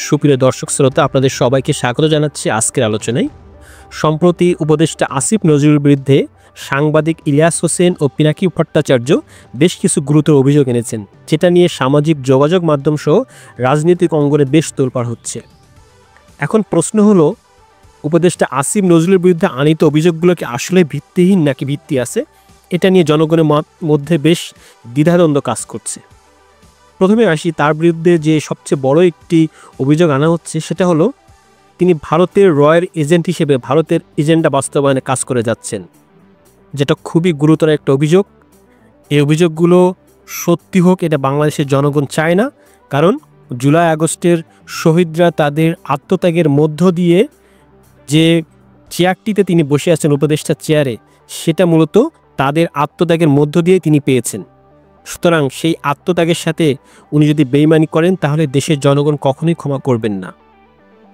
সুপ্রিয় দর্শক শ্রোতা, আপনাদের সবাইকে স্বাগত জানাচ্ছি আজকের আলোচনায়। সম্প্রতি উপদেষ্টা আসিফ নজরুলের বিরুদ্ধে সাংবাদিক ইলিয়াস হোসেন ও পিনাকি ভট্টাচার্য বেশ কিছু গুরুতর অভিযোগ এনেছেন, যেটা নিয়ে সামাজিক যোগাযোগ মাধ্যম সহ রাজনৈতিক অঙ্গনে বেশ তোলপাড় হচ্ছে। এখন প্রশ্ন হলো, উপদেষ্টা আসিফ নজরুলের বিরুদ্ধে আনিত অভিযোগগুলোকে আসলে ভিত্তিহীন নাকি ভিত্তি আছে? এটা নিয়ে জনগণের মধ্যে বেশ দ্বিধাদ্বন্দ্ব কাজ করছে। প্রথমে আসি, তার বিরুদ্ধে যে সবচেয়ে বড় একটি অভিযোগ আনা হচ্ছে সেটা হলো তিনি ভারতের রয়ের এজেন্ট হিসেবে ভারতের এজেন্ডা বাস্তবায়নে কাজ করে যাচ্ছেন, যেটা খুবই গুরুতর একটা অভিযোগ। এই অভিযোগগুলো সত্যি হোক, এটা বাংলাদেশের জনগণ চায় না। কারণ জুলাই আগস্টের শহীদরা তাদের আত্মত্যাগের মধ্য দিয়ে যে চেয়ারটিতে তিনি বসে আছেন, উপদেষ্টার চেয়ারে, সেটা মূলত তাদের আত্মত্যাগের মধ্য দিয়ে তিনি পেয়েছেন। সুতরাং সেই আত্মত্যাগের সাথে উনি যদি বেইমানি করেন, তাহলে দেশের জনগণ কখনোই ক্ষমা করবেন না।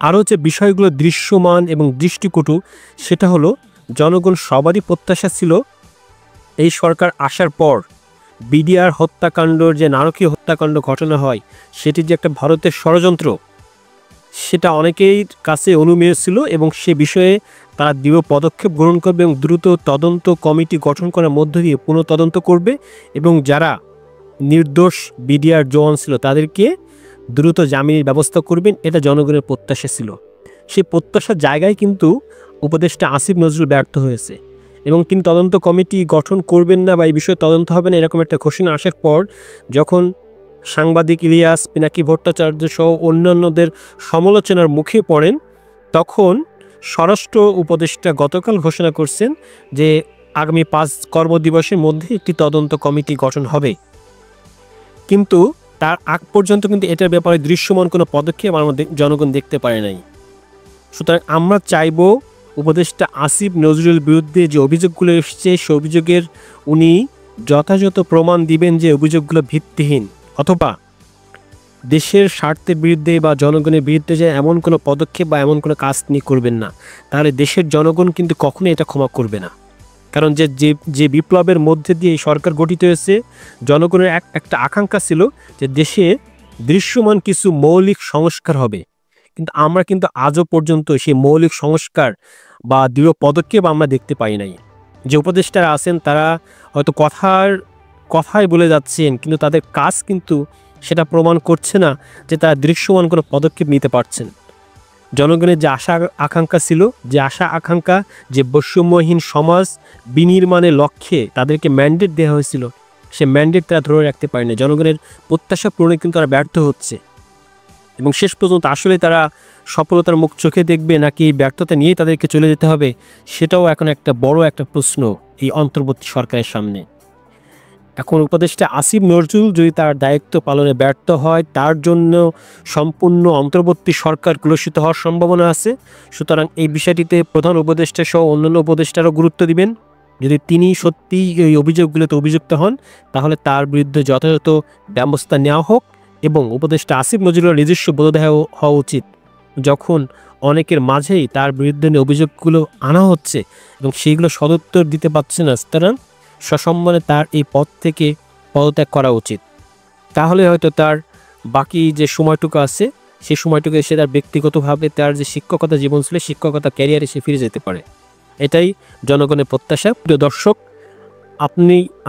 আরও যে বিষয়গুলো দৃশ্যমান এবং দৃষ্টিকটু, সেটা হলো জনগণ সবারই প্রত্যাশা ছিল এই সরকার আসার পর বিডিআর হত্যাকাণ্ডর যে নারকীয় হত্যাকাণ্ড ঘটনা হয়, সেটি যে একটা ভারতের ষড়যন্ত্র, সেটা অনেকেই কাছে অনুমেয় ছিল এবং সে বিষয়ে তারা দৃঢ় পদক্ষেপ গ্রহণ করবে এবং দ্রুত তদন্ত কমিটি গঠন করার মধ্য দিয়ে পুনঃতদন্ত করবে এবং যারা নির্দোষ বিডিআর জওয়ান ছিল তাদেরকে দ্রুত জামিনের ব্যবস্থা করবেন। এটা জনগণের প্রত্যাশা ছিল। সেই প্রত্যাশার জায়গায় কিন্তু উপদেষ্টা আসিফ নজরুল ব্যর্থ হয়েছে এবং তিনি তদন্ত কমিটি গঠন করবেন না বা এই বিষয়ে তদন্ত হবে না, এরকম একটা ঘোষণা আসার পর যখন সাংবাদিক ইলিয়াস, পিনাকি ভট্টাচার্য সহ অন্যান্যদের সমালোচনার মুখে পড়েন, তখন স্বরাষ্ট্র উপদেষ্টা গতকাল ঘোষণা করছেন যে আগামী 5 কর্মদিবসের মধ্যে একটি তদন্ত কমিটি গঠন হবে। কিন্তু তার আগ পর্যন্ত কিন্তু এটার ব্যাপারে দৃশ্যমান কোনো পদক্ষেপ আমাদের জনগণ দেখতে পারে নাই। সুতরাং আমরা চাইব উপদেষ্টা আসিফ নজরুলের বিরুদ্ধে যে অভিযোগগুলো এসেছে, সে অভিযোগের উনি যথাযথ প্রমাণ দিবেন যে অভিযোগগুলো ভিত্তিহীন, অথবা দেশের স্বার্থের বিরুদ্ধে বা জনগণের বিরুদ্ধে যে এমন কোনো পদক্ষেপ বা এমন কোনো কাজ তিনি করবেন না। তাহলে দেশের জনগণ কিন্তু কখনোই এটা ক্ষমা করবে না। কারণ যে বিপ্লবের মধ্যে দিয়ে এই সরকার গঠিত হয়েছে, জনগণের একটা আকাঙ্ক্ষা ছিল যে দেশে দৃশ্যমান কিছু মৌলিক সংস্কার হবে, কিন্তু আমরা কিন্তু আজও পর্যন্ত সেই মৌলিক সংস্কার বা দৃঢ় পদক্ষেপ আমরা দেখতে পাই নাই। যে উপদেষ্টারা আছেন তারা হয়তো কথায় বলে যাচ্ছেন, কিন্তু তাদের কাজ কিন্তু সেটা প্রমাণ করছে না যে তারা দৃশ্যমান কোনো পদক্ষেপ নিতে পারছেন। জনগণের যে আশা আকাঙ্ক্ষা ছিল, যে বৈষম্যহীন সমাজ বিনির্মাণের লক্ষ্যে তাদেরকে ম্যান্ডেট দেওয়া হয়েছিল, সে ম্যান্ডেট তারা ধরে রাখতে পারেনি। জনগণের প্রত্যাশা পূরণে কিন্তু তারা ব্যর্থ হচ্ছে এবং শেষ পর্যন্ত আসলে তারা সফলতার মুখ চোখে দেখবে নাকি ব্যর্থতা নিয়েই তাদেরকে চলে যেতে হবে, সেটাও এখন একটা বড় একটা প্রশ্ন এই অন্তর্বর্তী সরকারের সামনে। এখন উপদেষ্টা আসিফ নজরুল যদি তার দায়িত্ব পালনে ব্যর্থ হয়, তার জন্য সম্পূর্ণ অন্তর্বর্তী সরকার কলুষিত হওয়ার সম্ভাবনা আছে। সুতরাং এই বিষয়টিতে প্রধান উপদেষ্টা সহ অন্যান্য উপদেষ্টারও গুরুত্ব দিবেন। যদি তিনি সত্যিই এই অভিযোগগুলোতে অভিযুক্ত হন, তাহলে তার বিরুদ্ধে যথাযথ ব্যবস্থা নেওয়া হোক এবং উপদেষ্টা আসিফ নজরুলের নিজস্ব বোধোদয় হওয়া উচিত, যখন অনেকের মাঝেই তার বিরুদ্ধে অভিযোগগুলো আনা হচ্ছে এবং সেইগুলো সদুত্তর দিতে পারছে না। সুতরাং সসম্মানে তার এই পদ থেকে পদত্যাগ করা উচিত। তাহলে হয়তো তার বাকি যে সময়টুকু আছে, সেই সময়টুকু এসে তার ব্যক্তিগতভাবে তার যে শিক্ষকতা জীবন ছিল, শিক্ষকতা ক্যারিয়ারে সে ফিরে যেতে পারে। এটাই জনগণের প্রত্যাশা। প্রিয় দর্শক,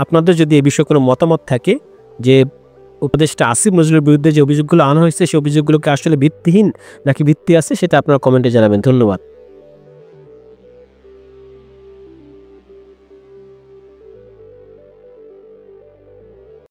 আপনাদের যদি এই বিষয়ে কোনো মতামত থাকে যে উপদেষ্টা আসিফ নজরুলের বিরুদ্ধে যে অভিযোগগুলো আনা হয়েছে, সেই অভিযোগগুলোকে আসলে ভিত্তিহীন নাকি ভিত্তি আছে, সেটা আপনারা কমেন্টে জানাবেন। ধন্যবাদ।